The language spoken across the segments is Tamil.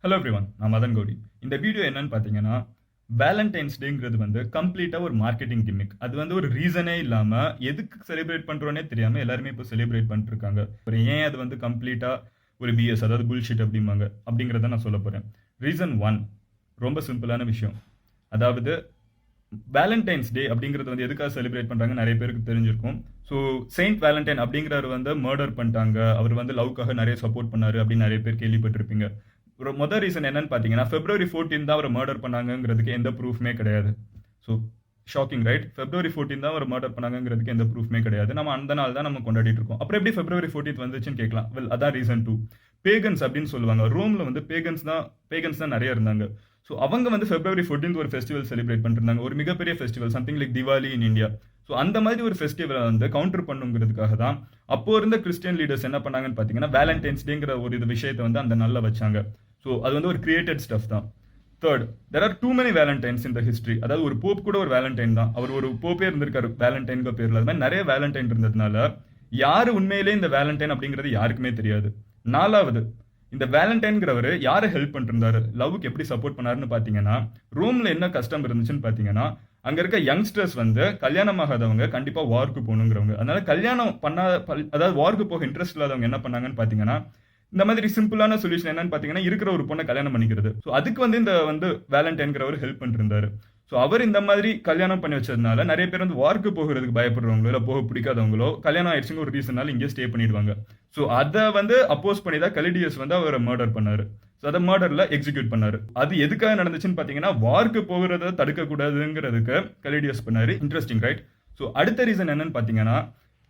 ஹலோ எவ்ரிவன், நான் மதன் கௌரி. இந்த வீடியோ என்னன்னு பார்த்தீங்கன்னா, வேலண்டைன்ஸ் டேங்கிறது வந்து கம்ப்ளீட்டா ஒரு மார்க்கெட்டிங் கிம்மிக். அது வந்து ஒரு ரீசனே இல்லாம, எதுக்கு செலிப்ரேட் பண்றோன்னே தெரியாம எல்லாருமே இப்போ செலிப்ரேட் பண்ணிட்டு இருக்காங்க. அப்புறம் ஏன் அது வந்து கம்ப்ளீட்டா ஒரு பிஎஸ், அதாவது புல்ஷிட் அப்படிம்பாங்க, அப்படிங்கிறத நான் சொல்லப் போறேன். ரீசன் 1 ரொம்ப சிம்பிளான விஷயம். அதாவது வேலண்டைன்ஸ் டே அப்படிங்கிறது வந்து எதுக்காக செலிப்ரேட் பண்றாங்க நிறைய பேருக்கு தெரிஞ்சிருக்கும். ஸோ செயின்ட் வேலண்டைன் அப்படிங்கிறவர் வந்து மர்டர் பண்ணிட்டாங்க, அவர் வந்து லவ்க்காக நிறைய சப்போர்ட் பண்ணாரு அப்படின்னு நிறைய பேர் கேள்விப்பட்டிருப்பீங்க. ஒரு முதல் ரீசன் என்னன்னு பார்த்தீங்கன்னா, February 14 தான் அவரை மர்டர் பண்ணாங்கங்கிறதுக்கு எந்த ப்ரூஃப்மே கிடையாது. So shocking right? February 14 தான் அவர் மர்டர் பண்ணாங்கங்கிறதுக்கு எந்த ப்ரூஃப்மே கிடையாது. நம்ம அந்த நாள் தான் நம்ம கொண்டாடிட்டு இருக்கோம். அப்புறம் எப்படி February 14 வந்துச்சுன்னு கேட்கலாம். வெல், அதான் ரீசன் 2. பேகன்ஸ் அப்படின்னு சொல்லுவாங்க. ரோம்ல வந்து பேகன்ஸ் தான் நிறைய இருந்தாங்க. ஸோ அவங்க வந்து February 14 ஒரு ஃபெஸ்டிவல் செலிப்ரேட் பண்ணிருந்தாங்க. ஒரு மிகப்பெரிய festival, something like Diwali in India. So அந்த மாதிரி ஒரு ஃபெஸ்டிவலை வந்து கவுண்டர் பண்ணுங்கிறதுக்காக தான் அப்போ இருந்த கிறிஸ்டியன் லீடர்ஸ் என்ன பண்ணாங்கன்னு பார்த்தீங்கன்னா, வேலண்டைன்ஸ் டேங்கிற ஒரு இது விஷயத்தை வந்து அந்த நாளில் வச்சாங்க. ஸோ அது வந்து ஒரு கிரியேட்டட் ஸ்டஃப் தான். Third, there are too many Valentines in the history. அதாவது ஒரு போப் கூட ஒரு வேலண்டைன் தான். அவர் ஒரு போப்பே இருந்திருக்காரு வேலண்டைன்க பேர்ல. அது மாதிரி நிறைய வேலண்டைன் இருந்ததுனால யாரு உண்மையிலே இந்த வேலண்டைன் அப்படிங்கிறது யாருக்குமே தெரியாது. நாலாவது, இந்த வேலண்டைன்கிறவர் யாரை ஹெல்ப் பண்ணிட்டு இருந்தாரு, லவ்வுக்கு எப்படி சப்போர்ட் பண்ணாருன்னு பாத்தீங்கன்னா, ரோம்ல என்ன கஷ்டம் இருந்துச்சுன்னு பாத்தீங்கன்னா, அங்க இருக்க யங்ஸ்டர்ஸ் வந்து கல்யாணம் ஆகாதவங்க கண்டிப்பா வார்க்கு போகணுங்கிறவங்க. அதனால கல்யாணம் பண்ணாத, அதாவது வார்க்கு போக இன்ட்ரெஸ்ட் இல்லாதவங்க என்ன பண்ணாங்கன்னு பாத்தீங்கன்னா, இந்த மாதிரி சிம்பிளான சொல்யூஷன் என்னன்னு பாத்தீங்கன்னா, இருக்கிற ஒரு பொண்ணை கல்யாணம் பண்ணிக்கிறது. ஸோ அதுக்கு வந்து இந்த வந்து வேலண்டைன்கிறவர் ஹெல்ப் பண்ணிட்டு இருந்தாரு. ஸோ அவர் இந்த மாதிரி கல்யாணம் பண்ணி வச்சதுனால நிறைய பேர் வந்து வார்க்கு போகிறதுக்கு பயப்படுறவங்களோ இல்லை போக பிடிக்காதவங்களோ கல்யாணம் ஆயிடுச்சுங்க ஒரு ரீசனால இங்கே ஸ்டே பண்ணிடுவாங்க. ஸோ அதை வந்து அப்போஸ் பண்ணி தான் கலிடியஸ் வந்து அவரை மர்டர் பண்ணாரு. ஸோ அதை மர்டர்ல எக்ஸிக்யூட் பண்ணாரு. அது எதுக்காக நடந்துச்சுன்னு பார்த்தீங்கன்னா, வார்க்கு போகிறத தடுக்க கூடாதுங்கிறதுக்கு கலிடியஸ் பண்ணாரு. Interesting right? ஸோ அடுத்த ரீசன் என்னன்னு பார்த்தீங்கன்னா,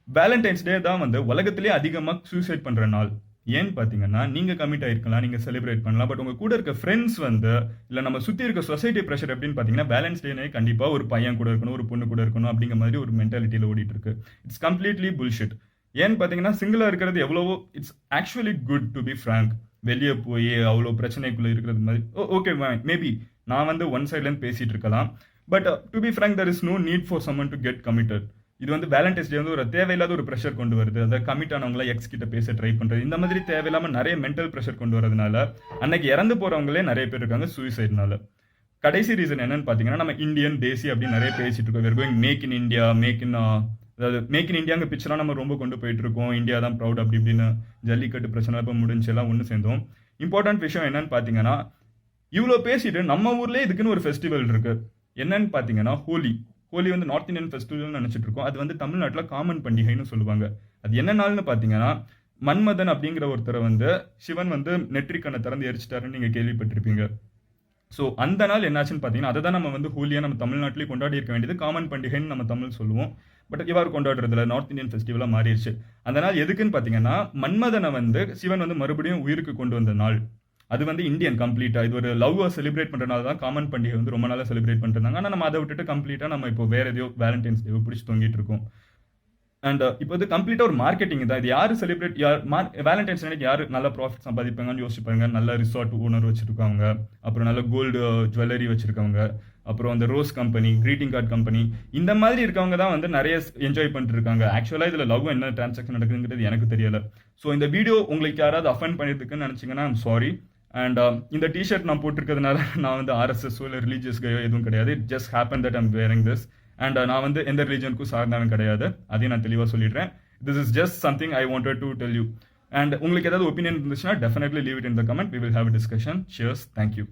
வேலண்டைன்ஸ் டே தான் வந்து உலகத்திலே அதிகமாக சூசைட் பண்ற நாள். ஏன்னு பார்த்தீங்கன்னா, நீங்க கமிட் ஆயிருக்கலாம், நீங்க செலிப்ரேட் பண்ணலாம். பட் உங்க கூட இருக்க ஃப்ரெண்ட்ஸ் வந்து, இல்ல நம்ம சுத்தி இருக்க சொசைட்டி பிரஷர் எப்படின்னு பார்த்தீங்கன்னா, வேலண்டைன்ஸ் டேனே கண்டிப்பா ஒரு பையன் கூட இருக்கணும், ஒரு பொண்ணு கூட இருக்கணும் அப்படிங்கிற மாதிரி ஒரு மென்டாலிட்டியில ஓடிட்டு இருக்கு. It's completely bullshit. ஏன்னு பார்த்தீங்கன்னா, சிங்கிளா இருக்கிறது எவ்வளவோ it's actually good to be frank. வெளியே போய் அவ்வளோ பிரச்சனைக்குள்ள இருக்கிறது மாதிரி ஓகே மேபி நான் வந்து ஒன் சைட்லேருந்து பேசிட்டு இருக்கலாம். But to be frank, there is no need for someone to get committed. இது வந்து வேலண்டைன்ஸ் டே வந்து ஒரு தேவையில்லாத ஒரு ப்ரெஷர் கொண்டு வருது. அதாவது கமிட் ஆனவங்கள எக்ஸ் கிட்ட பேச ட்ரை பண்றது, இந்த மாதிரி தேவையில்லாம நிறைய மென்டல் ப்ரெஷர் கொண்டு வரதுனால அன்னைக்கு இறந்து போறவங்களே நிறைய பேர் இருக்காங்க சூசைட்னால. கடைசி ரீசன் என்னன்னு பாத்தீங்கன்னா, நம்ம இந்தியன் தேசி அப்படின்னு நிறைய பேசிட்டு இருக்கோம். we're going make in India, அதாவது மேக் இன் இந்தியாங்க பிக்சர்லாம் நம்ம ரொம்ப கொண்டு போயிட்டு இருக்கோம். இந்தியா தான் ப்ரௌட் அப்படி இப்படின்னு ஜல்லிக்கட்டு பிரச்சனை இப்போ முடிஞ்சு எல்லாம் ஒன்று சேர்ந்தோம். இம்பார்ட்டன்ட் விஷயம் என்னன்னு பாத்தீங்கன்னா, இவ்வளோ பேசிட்டு நம்ம ஊர்லேயே இதுக்குன்னு ஒரு ஃபெஸ்டிவல் இருக்கு. என்னன்னு பாத்தீங்கன்னா ஹோலி. ஹோலி வந்து நார்த் இந்தியன் ஃபெஸ்டிவல்னு நினைச்சிட்டு இருக்கோம். அது வந்து தமிழ்நாட்டில் காமன் பண்டிகைன்னு சொல்லுவாங்க. அது என்ன நாள்னு பார்த்தீங்கன்னா, மன்மதன் அப்படிங்கிற ஒருத்தரை வந்து சிவன் வந்து நெற்றிக்கண்ணை திறந்து எரிச்சிட்டாருன்னு நீங்கள் கேள்விப்பட்டிருப்பீங்க. ஸோ அந்த நாள் என்னாச்சுன்னு பார்த்தீங்கன்னா, அதை தான் நம்ம வந்து ஹோலியாக நம்ம தமிழ்நாட்டிலே கொண்டாடி இருக்க வேண்டியது. காமன் பண்டிகைன்னு நம்ம தமிழ் சொல்லுவோம். பட் இவ்வாறு கொண்டாடுறதுல நார்த் இந்தியன் ஃபெஸ்டிவலாக மாறிடுச்சு. அந்த நாள் எதுக்குன்னு பார்த்தீங்கன்னா, மன்மதனை வந்து சிவன் வந்து மறுபடியும் உயிருக்கு கொண்டு வந்த நாள். அது வந்து இந்தியன் கம்ப்ளீட்டா இது ஒரு லவ் செலிப்ரேட் பண்றதுனால தான் காமன் பண்டிகை வந்து ரொம்ப நாளா செலிப்ரேட் பண்ணிருந்தாங்க. ஆனால் நம்ம அதை விட்டுட்டு கம்ப்ளீட்டா நம்ம இப்போ வேற எதையோ வேலண்டைன்ஸ் டே பிடிச்சி தொங்கிட்டு இருக்கோம். அண்ட் இப்போ இது கம்ப்ளீட்டா ஒரு மார்க்கெட்டிங் தான். இது யாரு செலிப்ரேட், வேலண்டைன்ஸ் டேக்கு யாரு நல்ல ப்ராஃபிட் சம்பாதிப்பாங்கன்னு யோசிப்பாங்க. நல்ல ரிசார்ட் ஓனர் வச்சிருக்காங்க, அப்புறம் நல்ல கோல்டு ஜுவல்லரி வச்சிருக்கவங்க, அப்புறம் அந்த rose company, greeting card company, இந்த மாதிரி இருக்கவங்க தான் வந்து நிறைய என்ஜாய் பண்ணிட்டு இருக்காங்க. ஆக்சுவலா இதுல லவ் என்ன டிரான்சாக்ஷன் நடக்குதுங்கிறது எனக்கு தெரியல. ஸோ இந்த வீடியோ உங்களுக்கு யாராவது அஃபெண்ட் பண்ணிருக்குன்னு நினைச்சீங்கன்னா ஐம் சாரி. அண்ட் இந்த டிஷர்ட் நான் போட்டிருக்கிறதுனால நான் வந்து ஆர்எஸ்எஸ் இல்லை ரிலீஜியஸ் எதுவும் கிடையாது. It just happen that I'm wearing this. And நான் வந்து எந்த ரிலீஜனுக்கும் சார்ந்தவன் கிடையாது. அதையும் நான் தெளிவாக சொல்லிடுறேன். This is just something I wanted to tell you. And உங்களுக்கு ஏதாவது ஒப்பீனியன் இருந்துச்சுன்னா definitely leave it in the comment. We will have a discussion. Cheers. Thank you.